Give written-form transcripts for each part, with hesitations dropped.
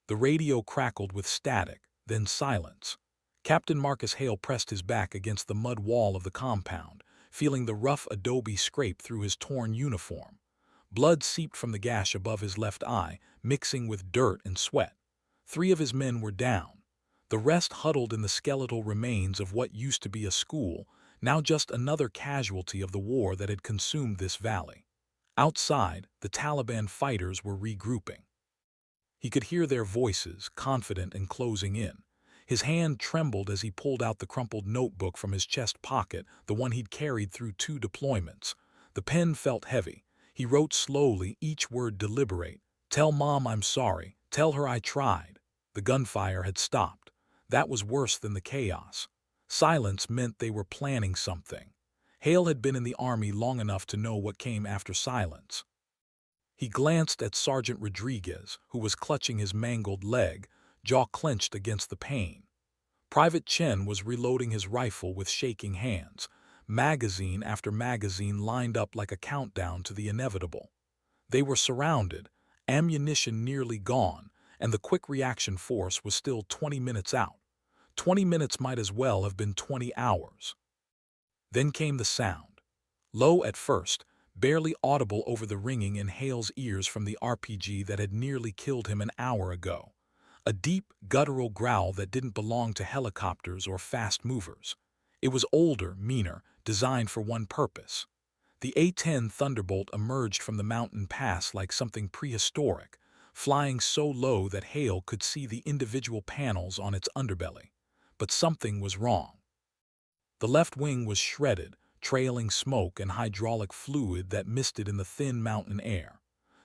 The radio crackled with static, then silence. Captain Marcus Hale pressed his back against the mud wall of the compound, feeling the rough adobe scrape through his torn uniform. Blood seeped from the gash above his left eye, mixing with dirt and sweat. 3 of his men were down. The rest huddled in the skeletal remains of what used to be a school, now just another casualty of the war that had consumed this valley. Outside, the Taliban fighters were regrouping. He could hear their voices, confident and closing in. His hand trembled as he pulled out the crumpled notebook from his chest pocket, the one he'd carried through 2 deployments. The pen felt heavy. He wrote slowly, each word deliberate. "Tell Mom I'm sorry. Tell her I tried." The gunfire had stopped. That was worse than the chaos. Silence meant they were planning something. Hale had been in the army long enough to know what came after silence. He glanced at Sergeant Rodriguez, who was clutching his mangled leg, jaw clenched against the pain. Private Chen was reloading his rifle with shaking hands, magazine after magazine lined up like a countdown to the inevitable. They were surrounded, ammunition nearly gone, and the quick reaction force was still 20 minutes out. 20 minutes might as well have been 20 hours. Then came the sound. Low at first, barely audible over the ringing in Hale's ears from the RPG that had nearly killed him an hour ago. A deep, guttural growl that didn't belong to helicopters or fast movers. It was older, meaner, designed for one purpose. The A-10 Thunderbolt emerged from the mountain pass like something prehistoric, flying so low that Hale could see the individual panels on its underbelly. But something was wrong. The left wing was shredded, trailing smoke and hydraulic fluid that misted in the thin mountain air.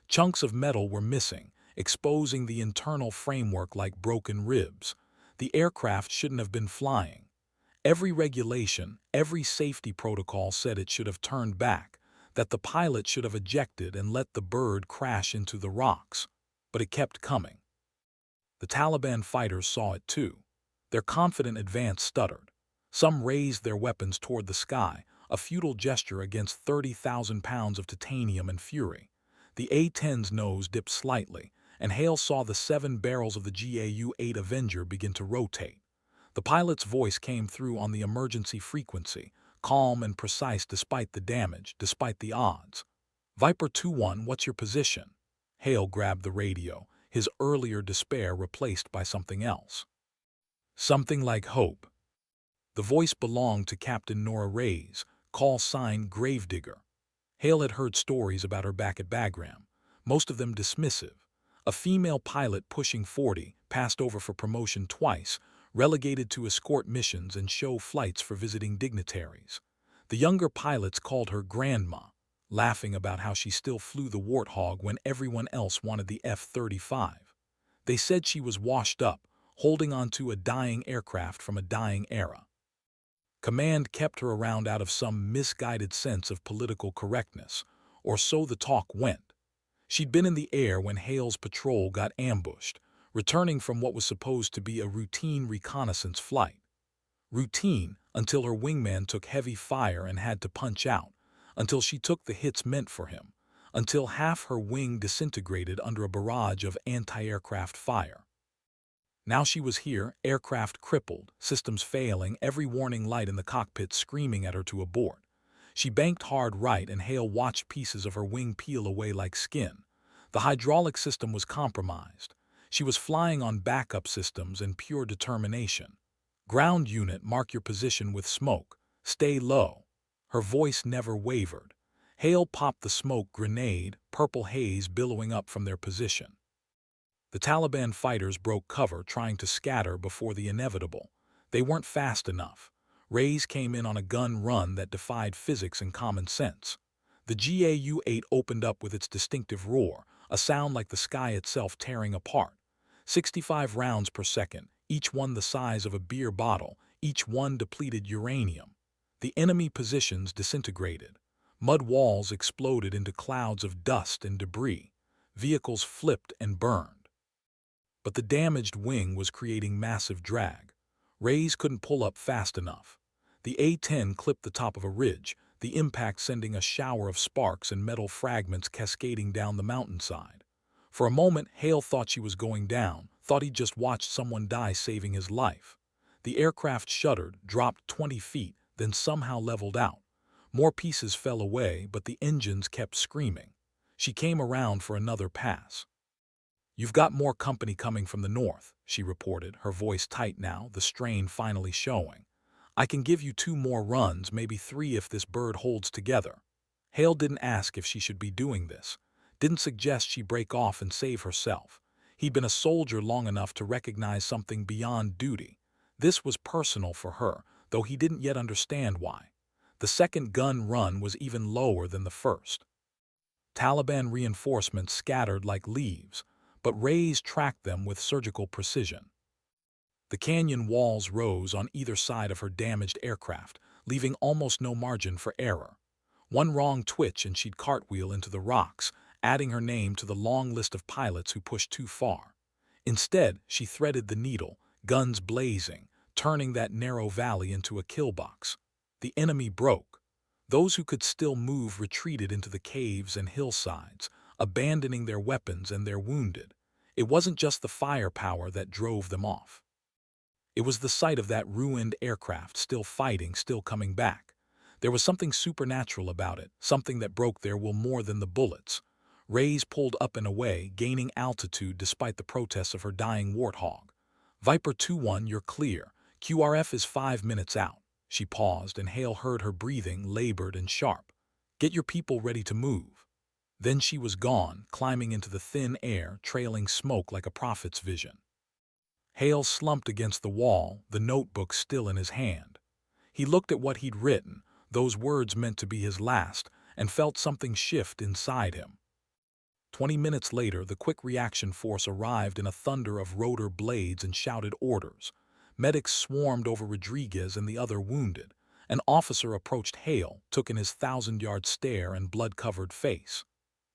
Chunks of metal were missing, exposing the internal framework like broken ribs. The aircraft shouldn't have been flying. Every regulation, every safety protocol said it should have turned back, that the pilot should have ejected and let the bird crash into the rocks. But it kept coming. The Taliban fighters saw it too. Their confident advance stuttered. Some raised their weapons toward the sky, a futile gesture against 30,000 pounds of titanium and fury. The A-10's nose dipped slightly, and Hale saw the 7 barrels of the GAU-8 Avenger begin to rotate. The pilot's voice came through on the emergency frequency, calm and precise despite the damage, despite the odds. "Viper 2-1, what's your position?" Hale grabbed the radio, his earlier despair replaced by something else. Something like hope. The voice belonged to Captain Nora Reyes, call sign Gravedigger. Hale had heard stories about her back at Bagram, most of them dismissive. A female pilot pushing 40, passed over for promotion twice, relegated to escort missions and show flights for visiting dignitaries. The younger pilots called her Grandma, laughing about how she still flew the Warthog when everyone else wanted the F-35. They said she was washed up, holding onto a dying aircraft from a dying era. Command kept her around out of some misguided sense of political correctness, or so the talk went. She'd been in the air when Hale's patrol got ambushed, returning from what was supposed to be a routine reconnaissance flight. Routine until her wingman took heavy fire and had to punch out, until she took the hits meant for him, until half her wing disintegrated under a barrage of anti-aircraft fire. Now she was here, aircraft crippled, systems failing, every warning light in the cockpit screaming at her to abort. She banked hard right and Hale watched pieces of her wing peel away like skin. The hydraulic system was compromised. She was flying on backup systems and pure determination. "Ground unit, mark your position with smoke. Stay low." Her voice never wavered. Hale popped the smoke grenade, purple haze billowing up from their position. The Taliban fighters broke cover, trying to scatter before the inevitable. They weren't fast enough. Reyes came in on a gun run that defied physics and common sense. The GAU-8 opened up with its distinctive roar, a sound like the sky itself tearing apart. 65 rounds per second, each one the size of a beer bottle, each one depleted uranium. The enemy positions disintegrated. Mud walls exploded into clouds of dust and debris. Vehicles flipped and burned. But the damaged wing was creating massive drag. Reyes couldn't pull up fast enough. The A-10 clipped the top of a ridge, the impact sending a shower of sparks and metal fragments cascading down the mountainside. For a moment, Hale thought she was going down, thought he'd just watched someone die saving his life. The aircraft shuddered, dropped 20 feet, then somehow leveled out. More pieces fell away, but the engines kept screaming. She came around for another pass. "You've got more company coming from the north," she reported, her voice tight now, the strain finally showing. "I can give you 2 more runs, maybe 3 if this bird holds together." Hale didn't ask if she should be doing this, didn't suggest she break off and save herself. He'd been a soldier long enough to recognize something beyond duty. This was personal for her, though he didn't yet understand why. The second gun run was even lower than the first. Taliban reinforcements scattered like leaves, but Rays tracked them with surgical precision. The canyon walls rose on either side of her damaged aircraft, leaving almost no margin for error. One wrong twitch and she'd cartwheel into the rocks, adding her name to the long list of pilots who pushed too far. Instead, she threaded the needle, guns blazing, turning that narrow valley into a kill box. The enemy broke. Those who could still move retreated into the caves and hillsides, abandoning their weapons and their wounded. It wasn't just the firepower that drove them off. It was the sight of that ruined aircraft, still fighting, still coming back. There was something supernatural about it, something that broke their will more than the bullets. Rays pulled up and away, gaining altitude despite the protests of her dying warthog. "Viper 2-1, you're clear. QRF is 5 minutes out." She paused, and Hale heard her breathing, labored and sharp. "Get your people ready to move." Then she was gone, climbing into the thin air, trailing smoke like a prophet's vision. Hale slumped against the wall, the notebook still in his hand. He looked at what he'd written, those words meant to be his last, and felt something shift inside him. 20 minutes later, the quick reaction force arrived in a thunder of rotor blades and shouted orders. Medics swarmed over Rodriguez and the other wounded. An officer approached Hale, took in his 1,000-yard stare and blood-covered face.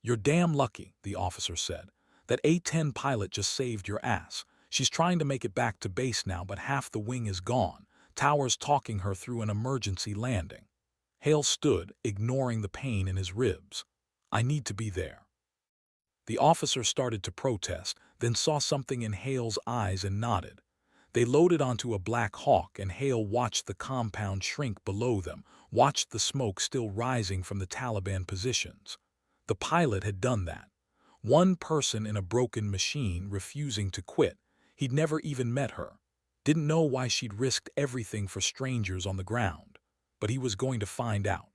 "You're damn lucky," the officer said. "That A-10 pilot just saved your ass. She's trying to make it back to base now, but half the wing is gone. Towers talking her through an emergency landing." Hale stood, ignoring the pain in his ribs. "I need to be there." The officer started to protest, then saw something in Hale's eyes and nodded. They loaded onto a Black Hawk, and Hale watched the compound shrink below them, watched the smoke still rising from the Taliban positions. The pilot had done that. One person in a broken machine refusing to quit. He'd never even met her. Didn't know why she'd risked everything for strangers on the ground. But he was going to find out.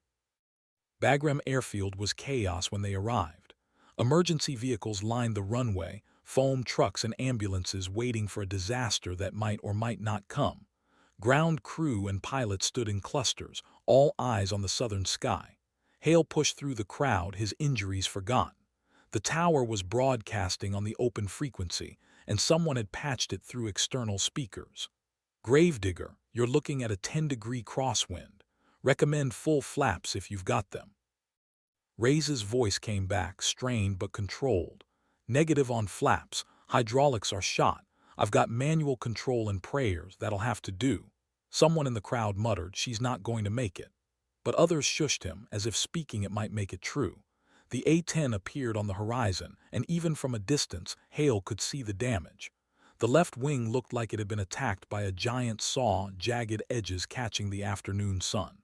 Bagram Airfield was chaos when they arrived. Emergency vehicles lined the runway, foam trucks and ambulances waiting for a disaster that might or might not come. Ground crew and pilots stood in clusters, all eyes on the southern sky. Hale pushed through the crowd, his injuries forgotten. The tower was broadcasting on the open frequency, and someone had patched it through external speakers. "Gravedigger, you're looking at a 10-degree crosswind. Recommend full flaps if you've got them." Ray's voice came back, strained but controlled. "Negative on flaps. Hydraulics are shot. I've got manual control and prayers. That'll have to do." Someone in the crowd muttered, "She's not going to make it." But others shushed him, as if speaking it might make it true. The A-10 appeared on the horizon, and even from a distance, Hale could see the damage. The left wing looked like it had been attacked by a giant saw, jagged edges catching the afternoon sun.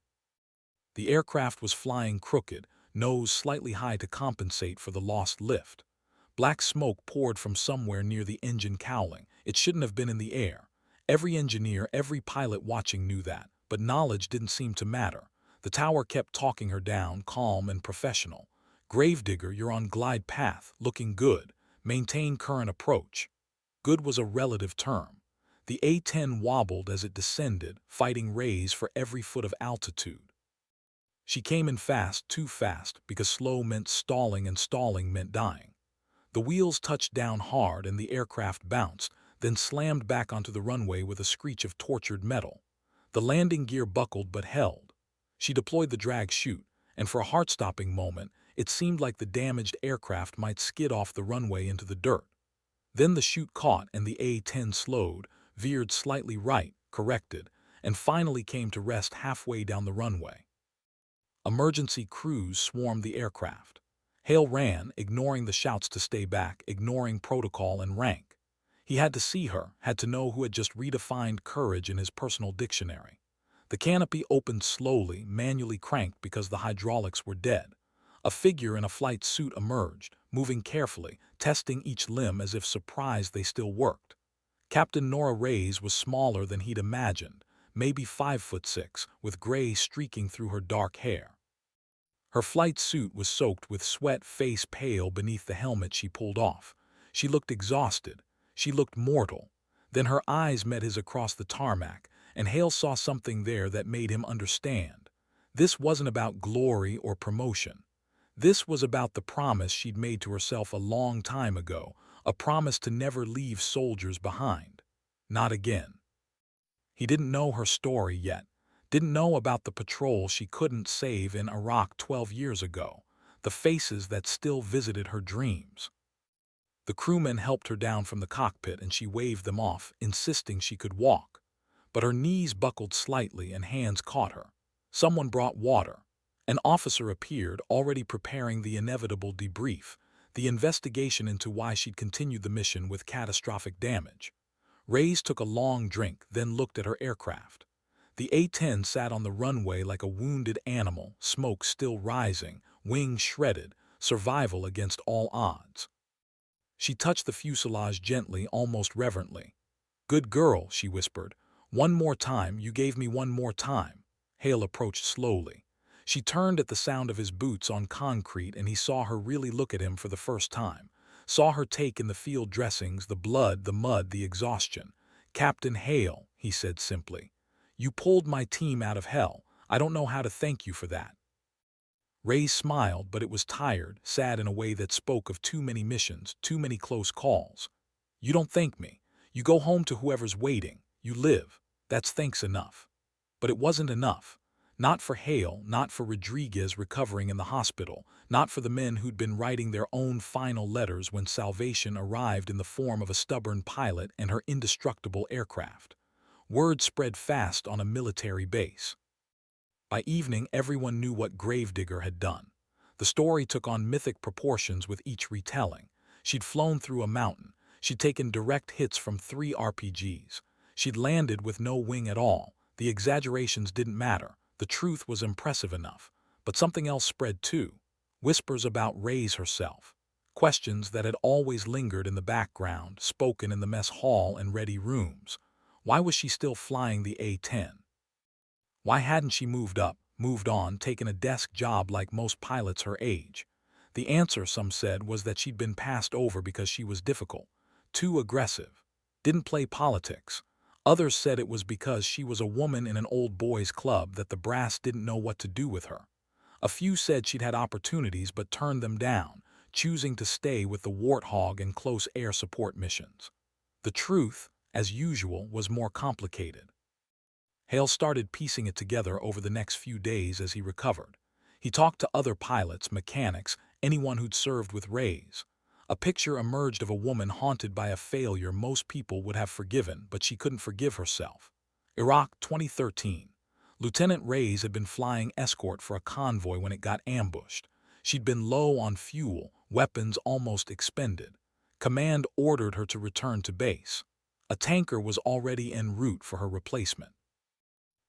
The aircraft was flying crooked, nose slightly high to compensate for the lost lift. Black smoke poured from somewhere near the engine cowling. It shouldn't have been in the air. Every engineer, every pilot watching knew that, but knowledge didn't seem to matter. The tower kept talking her down, calm and professional. "Gravedigger, you're on glide path, looking good. Maintain current approach." Good was a relative term. The A-10 wobbled as it descended, fighting rays for every foot of altitude. She came in fast, too fast, because slow meant stalling and stalling meant dying. The wheels touched down hard and the aircraft bounced, then slammed back onto the runway with a screech of tortured metal. The landing gear buckled but held. She deployed the drag chute, and for a heart-stopping moment, it seemed like the damaged aircraft might skid off the runway into the dirt. Then the chute caught and the A-10 slowed, veered slightly right, corrected, and finally came to rest halfway down the runway. Emergency crews swarmed the aircraft. Hale ran, ignoring the shouts to stay back, ignoring protocol and rank. He had to see her, had to know who had just redefined courage in his personal dictionary. The canopy opened slowly, manually cranked because the hydraulics were dead. A figure in a flight suit emerged, moving carefully, testing each limb as if surprised they still worked. Captain Nora Reyes was smaller than he'd imagined, maybe 5'6", with gray streaking through her dark hair. Her flight suit was soaked with sweat, face pale beneath the helmet she pulled off. She looked exhausted. She looked mortal. Then her eyes met his across the tarmac, and Hale saw something there that made him understand. This wasn't about glory or promotion. This was about the promise she'd made to herself a long time ago, a promise to never leave soldiers behind. Not again. He didn't know her story yet, didn't know about the patrol she couldn't save in Iraq 12 years ago, the faces that still visited her dreams. The crewmen helped her down from the cockpit and she waved them off, insisting she could walk. But her knees buckled slightly and hands caught her. Someone brought water. An officer appeared, already preparing the inevitable debrief, the investigation into why she'd continued the mission with catastrophic damage. Reyes took a long drink, then looked at her aircraft. The A-10 sat on the runway like a wounded animal, smoke still rising, wings shredded, survival against all odds. She touched the fuselage gently, almost reverently. "Good girl," she whispered. "One more time, you gave me one more time." Hale approached slowly. She turned at the sound of his boots on concrete and he saw her really look at him for the first time. Saw her take in the field dressings, the blood, the mud, the exhaustion. "Captain Hale," he said simply. "You pulled my team out of hell. I don't know how to thank you for that." Ray smiled, but it was tired, sad in a way that spoke of too many missions, too many close calls. "You don't thank me. You go home to whoever's waiting. You live. That's thanks enough." But it wasn't enough. Not for Hale, not for Rodriguez recovering in the hospital, not for the men who'd been writing their own final letters when salvation arrived in the form of a stubborn pilot and her indestructible aircraft. Word spread fast on a military base. By evening, everyone knew what Gravedigger had done. The story took on mythic proportions with each retelling. She'd flown through a mountain. She'd taken direct hits from 3 RPGs. She'd landed with no wing at all. The exaggerations didn't matter. The truth was impressive enough. But something else spread too. Whispers about Reyes herself. Questions that had always lingered in the background, spoken in the mess hall and ready rooms. Why was she still flying the A-10? Why hadn't she moved up, moved on, taken a desk job like most pilots her age? The answer, some said, was that she'd been passed over because she was difficult, too aggressive, didn't play politics. Others said it was because she was a woman in an old boys' club that the brass didn't know what to do with her. A few said she'd had opportunities but turned them down, choosing to stay with the Warthog and close air support missions. The truth, as usual, was more complicated. Hale started piecing it together over the next few days as he recovered. He talked to other pilots, mechanics, anyone who'd served with Reyes. A picture emerged of a woman haunted by a failure most people would have forgiven, but she couldn't forgive herself. Iraq, 2013. Lieutenant Reyes had been flying escort for a convoy when it got ambushed. She'd been low on fuel, weapons almost expended. Command ordered her to return to base. A tanker was already en route for her replacement.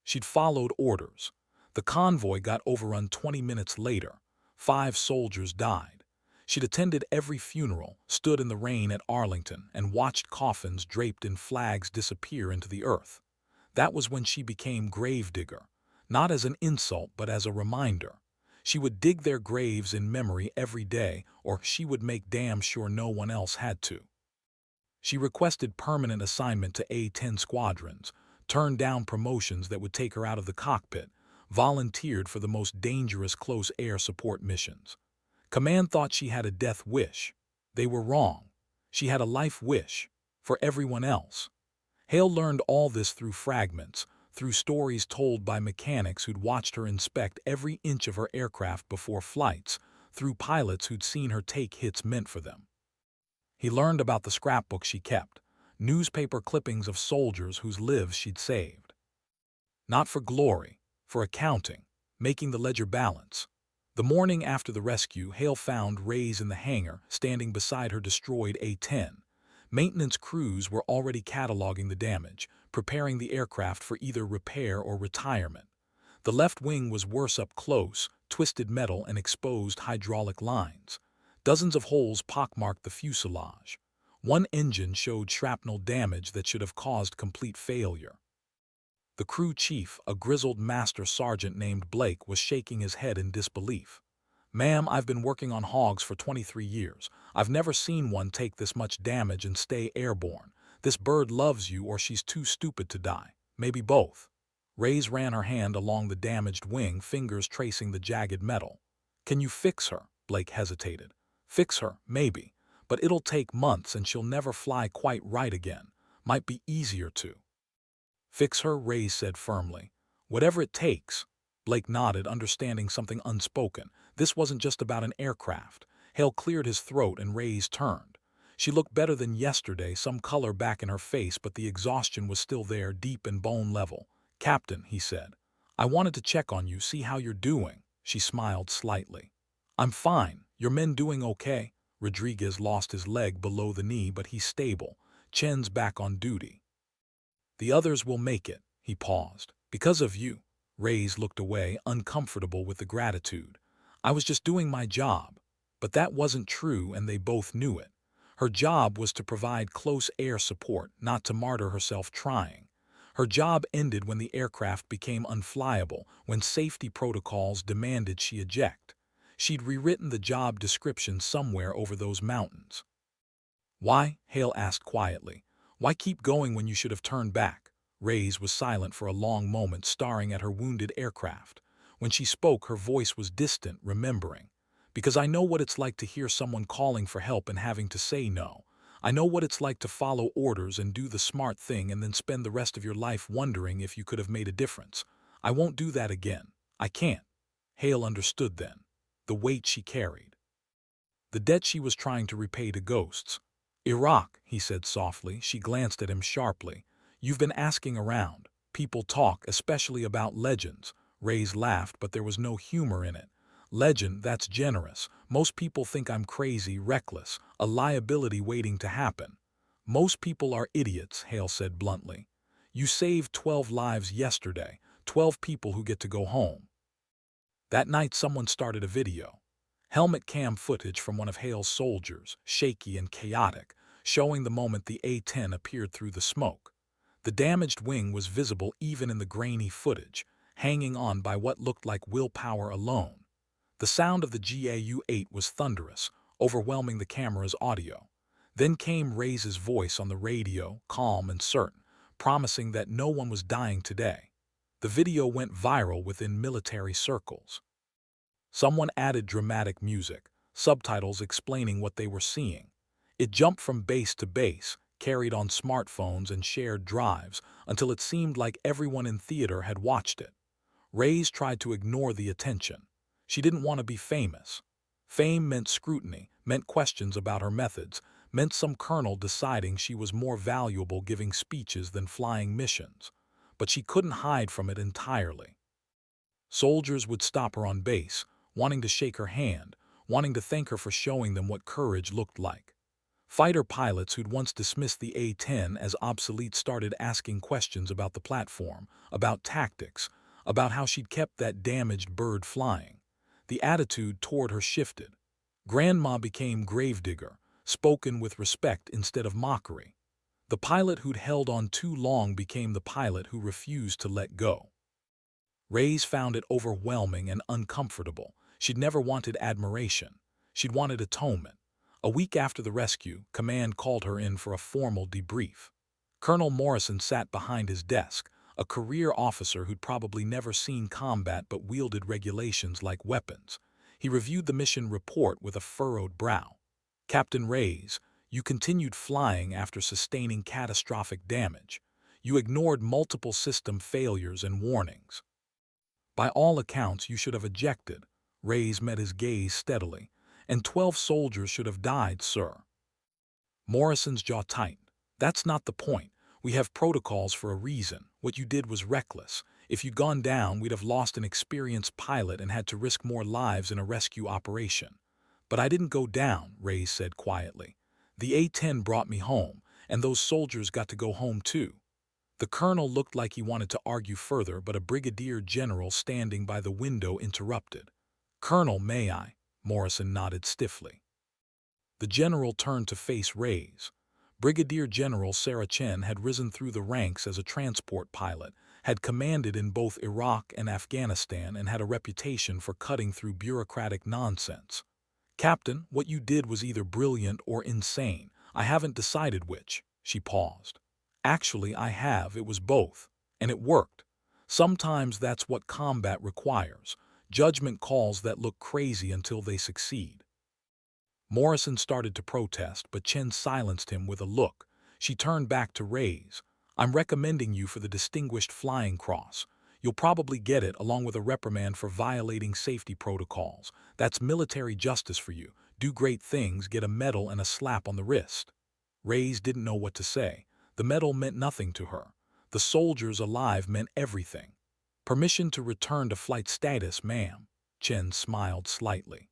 She'd followed orders. The convoy got overrun 20 minutes later. 5 soldiers died. She'd attended every funeral, stood in the rain at Arlington, and watched coffins draped in flags disappear into the earth. That was when she became Gravedigger, not as an insult but as a reminder. She would dig their graves in memory every day, or she would make damn sure no one else had to. She requested permanent assignment to A-10 squadrons, turned down promotions that would take her out of the cockpit, volunteered for the most dangerous close air support missions. Command thought she had a death wish. They were wrong. She had a life wish, for everyone else. Hale learned all this through fragments, through stories told by mechanics who'd watched her inspect every inch of her aircraft before flights, through pilots who'd seen her take hits meant for them. He learned about the scrapbook she kept, newspaper clippings of soldiers whose lives she'd saved. Not for glory, for accounting, making the ledger balance. The morning after the rescue, Hale found Reyes in the hangar, standing beside her destroyed A-10. Maintenance crews were already cataloging the damage, preparing the aircraft for either repair or retirement. The left wing was worse up close, twisted metal and exposed hydraulic lines. Dozens of holes pockmarked the fuselage. One engine showed shrapnel damage that should have caused complete failure. The crew chief, a grizzled master sergeant named Blake, was shaking his head in disbelief. "Ma'am, I've been working on hogs for 23 years. I've never seen one take this much damage and stay airborne. This bird loves you or she's too stupid to die. Maybe both." Reyes ran her hand along the damaged wing, fingers tracing the jagged metal. "Can you fix her?" Blake hesitated. "Fix her, maybe. But it'll take months and she'll never fly quite right again. Might be easier to." "Fix her," Reyes said firmly. "Whatever it takes." Blake nodded, understanding something unspoken. This wasn't just about an aircraft. Hale cleared his throat and Reyes turned. She looked better than yesterday, some color back in her face, but the exhaustion was still there, deep and bone level. "Captain," he said, "I wanted to check on you, see how you're doing." She smiled slightly. "I'm fine. Your men doing okay?" Rodriguez lost his leg below the knee, but he's stable. Chen's back on duty. "The others will make it." He paused. "Because of you." Reyes looked away, uncomfortable with the gratitude. "I was just doing my job." But that wasn't true, and they both knew it. Her job was to provide close air support, not to martyr herself trying. Her job ended when the aircraft became unflyable, when safety protocols demanded she eject. She'd rewritten the job description somewhere over those mountains. "Why?" Hale asked quietly. "Why keep going when you should have turned back?" Reyes was silent for a long moment, staring at her wounded aircraft. When she spoke, her voice was distant, remembering. "Because I know what it's like to hear someone calling for help and having to say no. I know what it's like to follow orders and do the smart thing and then spend the rest of your life wondering if you could have made a difference. I won't do that again. I can't." Hale understood then. The weight she carried. The debt she was trying to repay to ghosts. "Iraq," he said softly. She glanced at him sharply. "You've been asking around. People talk, especially about legends." Reyes laughed, but there was no humor in it. "Legend, that's generous. Most people think I'm crazy, reckless, a liability waiting to happen." "Most people are idiots," Hale said bluntly. "You saved 12 lives yesterday, 12 people who get to go home." That night someone started a video. Helmet cam footage from one of Hale's soldiers, shaky and chaotic, showing the moment the A-10 appeared through the smoke. The damaged wing was visible even in the grainy footage, hanging on by what looked like willpower alone. The sound of the GAU-8 was thunderous, overwhelming the camera's audio. Then came Reyes's voice on the radio, calm and certain, promising that no one was dying today. The video went viral within military circles. Someone added dramatic music, subtitles explaining what they were seeing. It jumped from base to base, carried on smartphones and shared drives, until it seemed like everyone in theater had watched it. Reyes tried to ignore the attention. She didn't want to be famous. Fame meant scrutiny, meant questions about her methods, meant some colonel deciding she was more valuable giving speeches than flying missions. But she couldn't hide from it entirely. Soldiers would stop her on base, wanting to shake her hand, wanting to thank her for showing them what courage looked like. Fighter pilots who'd once dismissed the A-10 as obsolete started asking questions about the platform, about tactics, about how she'd kept that damaged bird flying. The attitude toward her shifted. Grandma became gravedigger, spoken with respect instead of mockery. The pilot who'd held on too long became the pilot who refused to let go. Reyes found it overwhelming and uncomfortable. She'd never wanted admiration. She'd wanted atonement. A week after the rescue, command called her in for a formal debrief. Colonel Morrison sat behind his desk, a career officer who'd probably never seen combat but wielded regulations like weapons. He reviewed the mission report with a furrowed brow. "Captain Reyes, you continued flying after sustaining catastrophic damage. You ignored multiple system failures and warnings. By all accounts, you should have ejected." Reyes met his gaze steadily. "And 12 soldiers should have died, sir." Morrison's jaw tightened. "That's not the point. We have protocols for a reason. What you did was reckless. If you'd gone down, we'd have lost an experienced pilot and had to risk more lives in a rescue operation." "But I didn't go down," Reyes said quietly. The A-10 brought me home, and those soldiers got to go home too. The colonel looked like he wanted to argue further, but a brigadier general standing by the window interrupted. "Colonel, may I?" Morrison nodded stiffly. The general turned to face Reyes. Brigadier General Sarah Chen had risen through the ranks as a transport pilot, had commanded in both Iraq and Afghanistan, and had a reputation for cutting through bureaucratic nonsense. "Captain, what you did was either brilliant or insane. I haven't decided which." She paused. "Actually, I have. It was both. And it worked. Sometimes that's what combat requires. Judgment calls that look crazy until they succeed." Morrison started to protest, but Chen silenced him with a look. She turned back to Reyes. "I'm recommending you for the Distinguished Flying Cross. You'll probably get it along with a reprimand for violating safety protocols. That's military justice for you. Do great things, get a medal and a slap on the wrist." Reyes didn't know what to say. The medal meant nothing to her. The soldiers alive meant everything. "Permission to return to flight status, ma'am." Chen smiled slightly.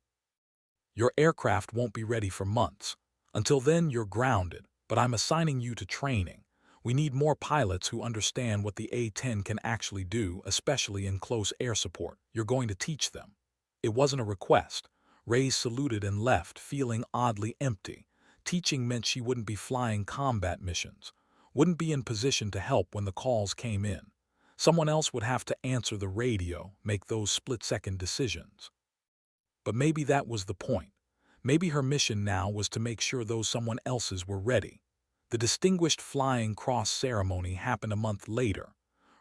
"Your aircraft won't be ready for months. Until then, you're grounded, but I'm assigning you to training. We need more pilots who understand what the A-10 can actually do, especially in close air support. You're going to teach them." It wasn't a request. Reyes saluted and left, feeling oddly empty. Teaching meant she wouldn't be flying combat missions, wouldn't be in position to help when the calls came in. Someone else would have to answer the radio, make those split-second decisions. But maybe that was the point. Maybe her mission now was to make sure those someone else's were ready. The Distinguished Flying Cross ceremony happened a month later.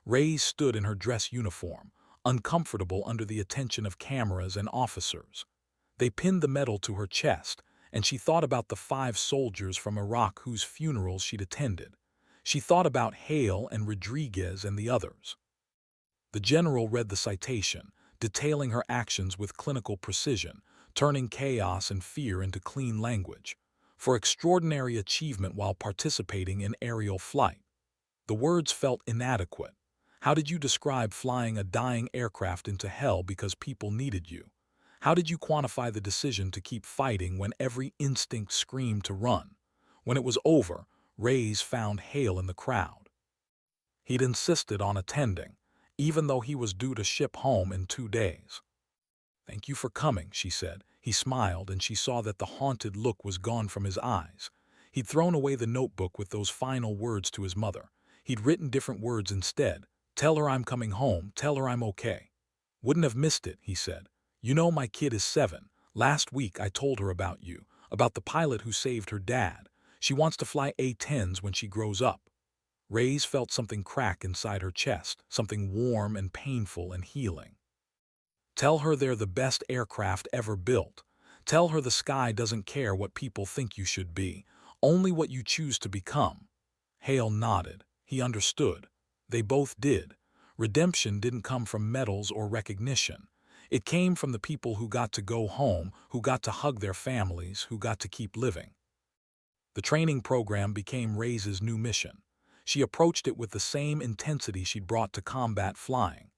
Reyes stood in her dress uniform, uncomfortable under the attention of cameras and officers. They pinned the medal to her chest, and she thought about the 5 soldiers from Iraq whose funerals she'd attended. She thought about Hale and Rodriguez and the others. The general read the citation, detailing her actions with clinical precision, turning chaos and fear into clean language. "For extraordinary achievement while participating in aerial flight." The words felt inadequate. How did you describe flying a dying aircraft into hell because people needed you? How did you quantify the decision to keep fighting when every instinct screamed to run? When it was over, Reyes found Hale in the crowd. He'd insisted on attending, even though he was due to ship home in 2 days. "Thank you for coming," she said. He smiled, and she saw that the haunted look was gone from his eyes. He'd thrown away the notebook with those final words to his mother. He'd written different words instead. "Tell her I'm coming home. Tell her I'm okay." "Wouldn't have missed it," he said. "You know my kid is 7. Last week I told her about you, about the pilot who saved her dad. She wants to fly A-10s when she grows up." Reyes felt something crack inside her chest, something warm and painful and healing. "Tell her they're the best aircraft ever built. Tell her the sky doesn't care what people think you should be, only what you choose to become." Hale nodded. He understood. They both did. Redemption didn't come from medals or recognition. It came from the people who got to go home, who got to hug their families, who got to keep living. The training program became Reyes' new mission. She approached it with the same intensity she'd brought to combat flying.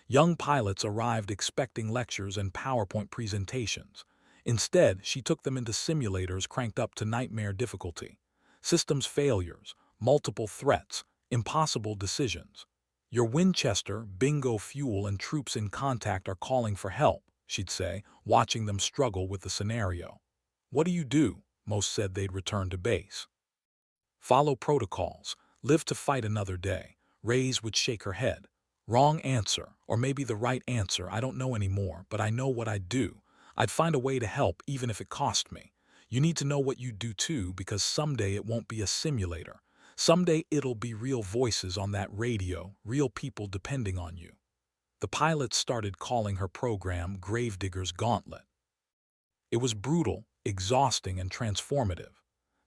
Young pilots arrived expecting lectures and PowerPoint presentations. Instead, she took them into simulators cranked up to nightmare difficulty. Systems failures, multiple threats, impossible decisions. "Your Winchester, bingo fuel, and troops in contact are calling for help," she'd say, watching them struggle with the scenario. "What do you do?" Most said they'd return to base. "Follow protocols. Live to fight another day." Reyes would shake her head. "Wrong answer, or maybe the right answer, I don't know anymore, but I know what I'd do. I'd find a way to help even if it cost me. You need to know what you'd do too, because someday it won't be a simulator. Someday it'll be real voices on that radio, real people depending on you." The pilots started calling her program Gravedigger's Gauntlet. It was brutal, exhausting, and transformative.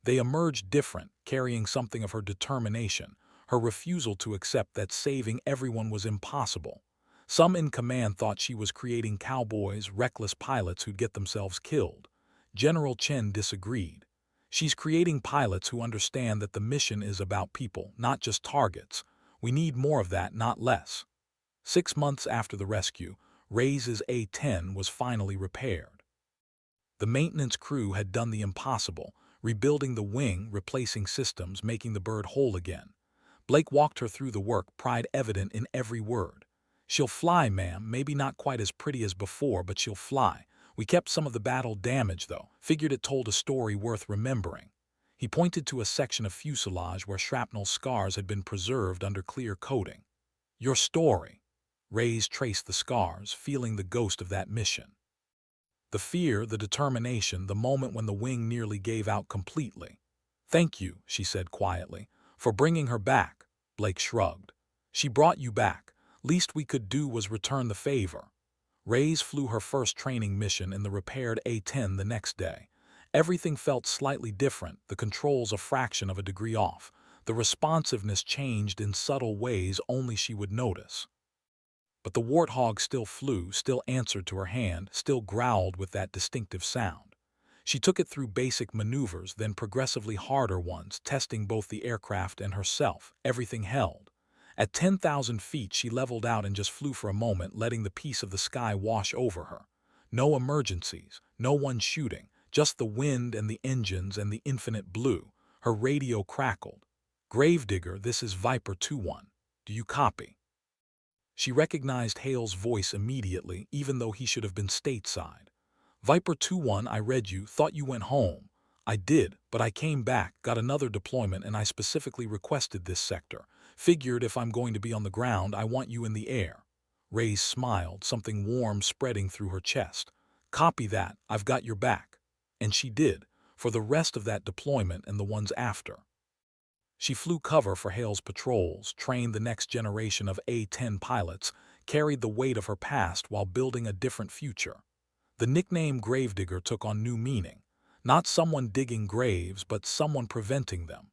They emerged different, carrying something of her determination, her refusal to accept that saving everyone was impossible. Some in command thought she was creating cowboys, reckless pilots who'd get themselves killed. General Chen disagreed. "She's creating pilots who understand that the mission is about people, not just targets. We need more of that, not less." 6 months after the rescue, Reyes' A-10 was finally repaired. The maintenance crew had done the impossible, rebuilding the wing, replacing systems, making the bird whole again. Blake walked her through the work, pride evident in every word. "She'll fly, ma'am, maybe not quite as pretty as before, but she'll fly. We kept some of the battle damage, though, figured it told a story worth remembering." He pointed to a section of fuselage where shrapnel scars had been preserved under clear coating. "Your story." Reyes traced the scars, feeling the ghost of that mission. The fear, the determination, the moment when the wing nearly gave out completely. "Thank you," she said quietly, "for bringing her back." Blake shrugged. "She brought you back. Least we could do was return the favor." Reyes flew her first training mission in the repaired A-10 the next day. Everything felt slightly different, the controls a fraction of a degree off. The responsiveness changed in subtle ways only she would notice. But the warthog still flew, still answered to her hand, still growled with that distinctive sound. She took it through basic maneuvers, then progressively harder ones, testing both the aircraft and herself. Everything held. At 10,000 feet, she leveled out and just flew for a moment, letting the peace of the sky wash over her. No emergencies, no one shooting, just the wind and the engines and the infinite blue. Her radio crackled. "Gravedigger, this is Viper 2-1. Do you copy?" She recognized Hale's voice immediately, even though he should have been stateside. "Viper 2-1, I read you, thought you went home." "I did, but I came back, got another deployment, and I specifically requested this sector. Figured if I'm going to be on the ground, I want you in the air." Reyes smiled, something warm spreading through her chest. "Copy that, I've got your back." And she did, for the rest of that deployment and the ones after. She flew cover for Hale's patrols, trained the next generation of A-10 pilots, carried the weight of her past while building a different future. The nickname Gravedigger took on new meaning. Not someone digging graves, but someone preventing them.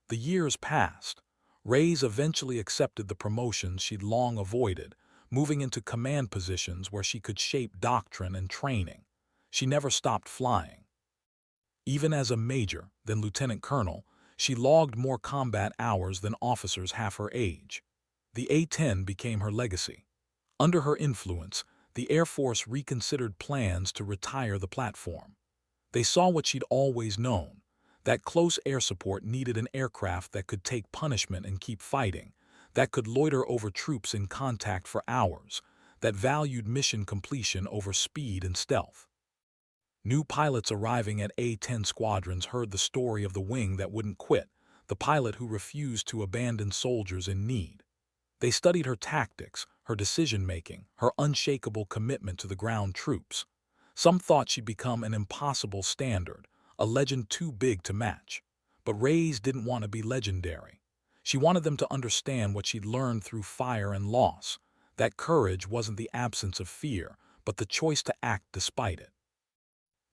The years passed. Reyes eventually accepted the promotions she'd long avoided, moving into command positions where she could shape doctrine and training. She never stopped flying. Even as a major, then lieutenant colonel, she logged more combat hours than officers half her age. The A-10 became her legacy. Under her influence, the Air Force reconsidered plans to retire the platform. They saw what she'd always known, that close air support needed an aircraft that could take punishment and keep fighting, that could loiter over troops in contact for hours, that valued mission completion over speed and stealth. New pilots arriving at A-10 squadrons heard the story of the wing that wouldn't quit, the pilot who refused to abandon soldiers in need. They studied her tactics, her decision-making, her unshakable commitment to the ground troops. Some thought she'd become an impossible standard, a legend too big to match. But Reyes didn't want to be legendary. She wanted them to understand what she'd learned through fire and loss. That courage wasn't the absence of fear, but the choice to act despite it.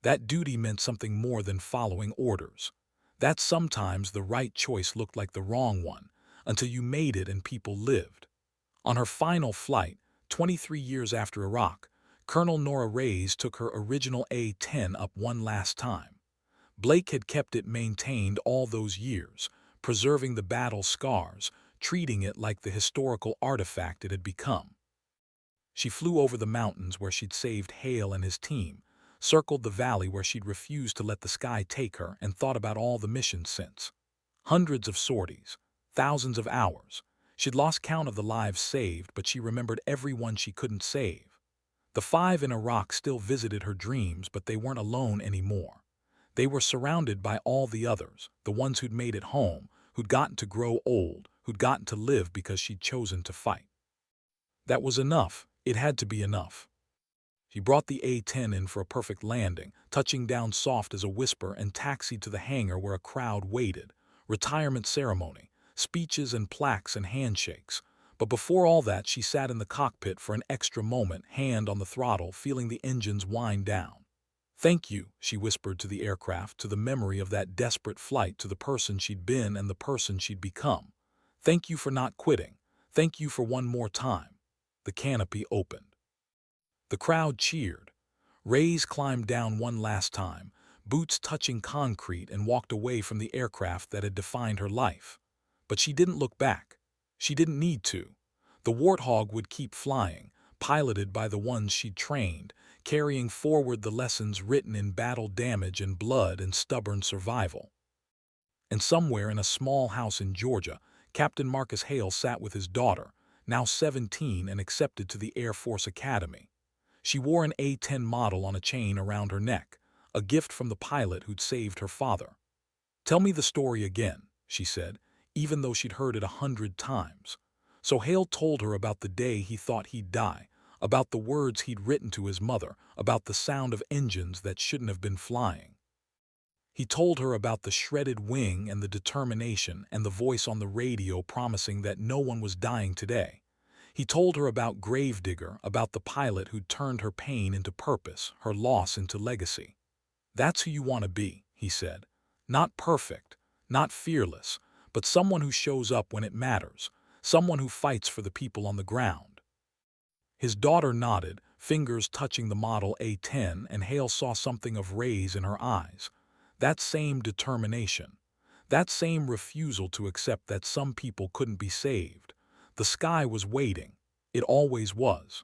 That duty meant something more than following orders. That sometimes the right choice looked like the wrong one, until you made it and people lived. On her final flight, 23 years after Iraq, Colonel Nora Reyes took her original A-10 up one last time. Blake had kept it maintained all those years, preserving the battle scars, treating it like the historical artifact it had become. She flew over the mountains where she'd saved Hale and his team, circled the valley where she'd refused to let the sky take her, and thought about all the missions since. Hundreds of sorties, thousands of hours. She'd lost count of the lives saved, but she remembered every one she couldn't save. The 5 in Iraq still visited her dreams, but they weren't alone anymore. They were surrounded by all the others, the ones who'd made it home, who'd gotten to grow old, who'd gotten to live because she'd chosen to fight. That was enough. It had to be enough. He brought the A-10 in for a perfect landing, touching down soft as a whisper, and taxied to the hangar where a crowd waited. Retirement ceremony, speeches and plaques and handshakes. But before all that, she sat in the cockpit for an extra moment, hand on the throttle, feeling the engines wind down. "Thank you," she whispered to the aircraft, to the memory of that desperate flight, to the person she'd been and the person she'd become. "Thank you for not quitting. Thank you for one more time." The canopy opened. The crowd cheered. Reyes climbed down one last time, boots touching concrete, and walked away from the aircraft that had defined her life. But she didn't look back. She didn't need to. The Warthog would keep flying, piloted by the ones she'd trained, carrying forward the lessons written in battle damage and blood and stubborn survival. And somewhere in a small house in Georgia, Captain Marcus Hale sat with his daughter, now 17 and accepted to the Air Force Academy. She wore an A-10 model on a chain around her neck, a gift from the pilot who'd saved her father. "Tell me the story again," she said, even though she'd heard it 100 times. So Hale told her about the day he thought he'd die, about the words he'd written to his mother, about the sound of engines that shouldn't have been flying. He told her about the shredded wing and the determination and the voice on the radio promising that no one was dying today. He told her about Gravedigger, about the pilot who'd turned her pain into purpose, her loss into legacy. "That's who you want to be," he said. "Not perfect, not fearless, but someone who shows up when it matters, someone who fights for the people on the ground." His daughter nodded, fingers touching the Model A-10, and Hale saw something of Ray's in her eyes. That same determination, that same refusal to accept that some people couldn't be saved. The sky was waiting. It always was.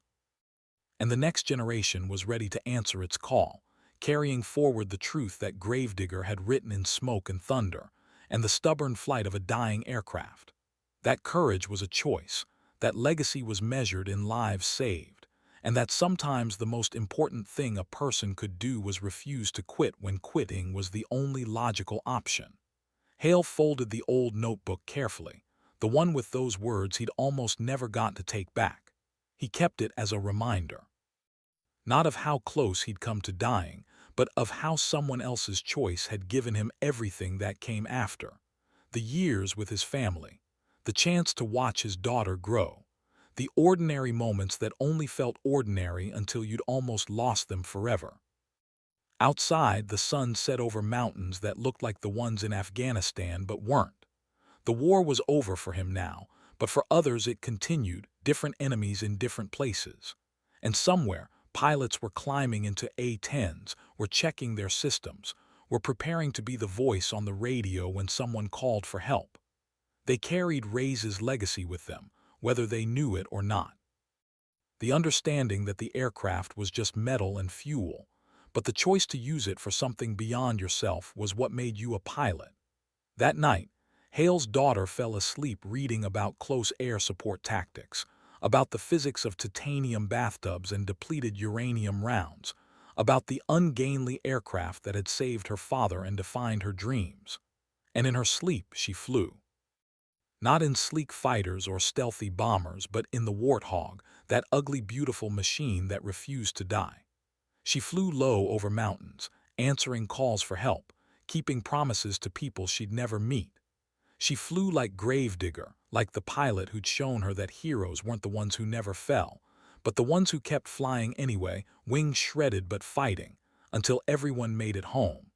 And the next generation was ready to answer its call, carrying forward the truth that Gravedigger had written in smoke and thunder, and the stubborn flight of a dying aircraft. That courage was a choice, that legacy was measured in lives saved, and that sometimes the most important thing a person could do was refuse to quit when quitting was the only logical option. Hale folded the old notebook carefully, the one with those words he'd almost never got to take back. He kept it as a reminder. Not of how close he'd come to dying, but of how someone else's choice had given him everything that came after. The years with his family, the chance to watch his daughter grow, the ordinary moments that only felt ordinary until you'd almost lost them forever. Outside, the sun set over mountains that looked like the ones in Afghanistan but weren't. The war was over for him now, but for others it continued, different enemies in different places. And somewhere, pilots were climbing into A-10s, were checking their systems, were preparing to be the voice on the radio when someone called for help. They carried Ray's legacy with them, whether they knew it or not. The understanding that the aircraft was just metal and fuel, but the choice to use it for something beyond yourself was what made you a pilot. That night, Hale's daughter fell asleep reading about close air support tactics, about the physics of titanium bathtubs and depleted uranium rounds, about the ungainly aircraft that had saved her father and defined her dreams. And in her sleep she flew. Not in sleek fighters or stealthy bombers, but in the Warthog, that ugly, beautiful machine that refused to die. She flew low over mountains, answering calls for help, keeping promises to people she'd never meet. She flew like Gravedigger, like the pilot who'd shown her that heroes weren't the ones who never fell, but the ones who kept flying anyway, wings shredded but fighting, until everyone made it home.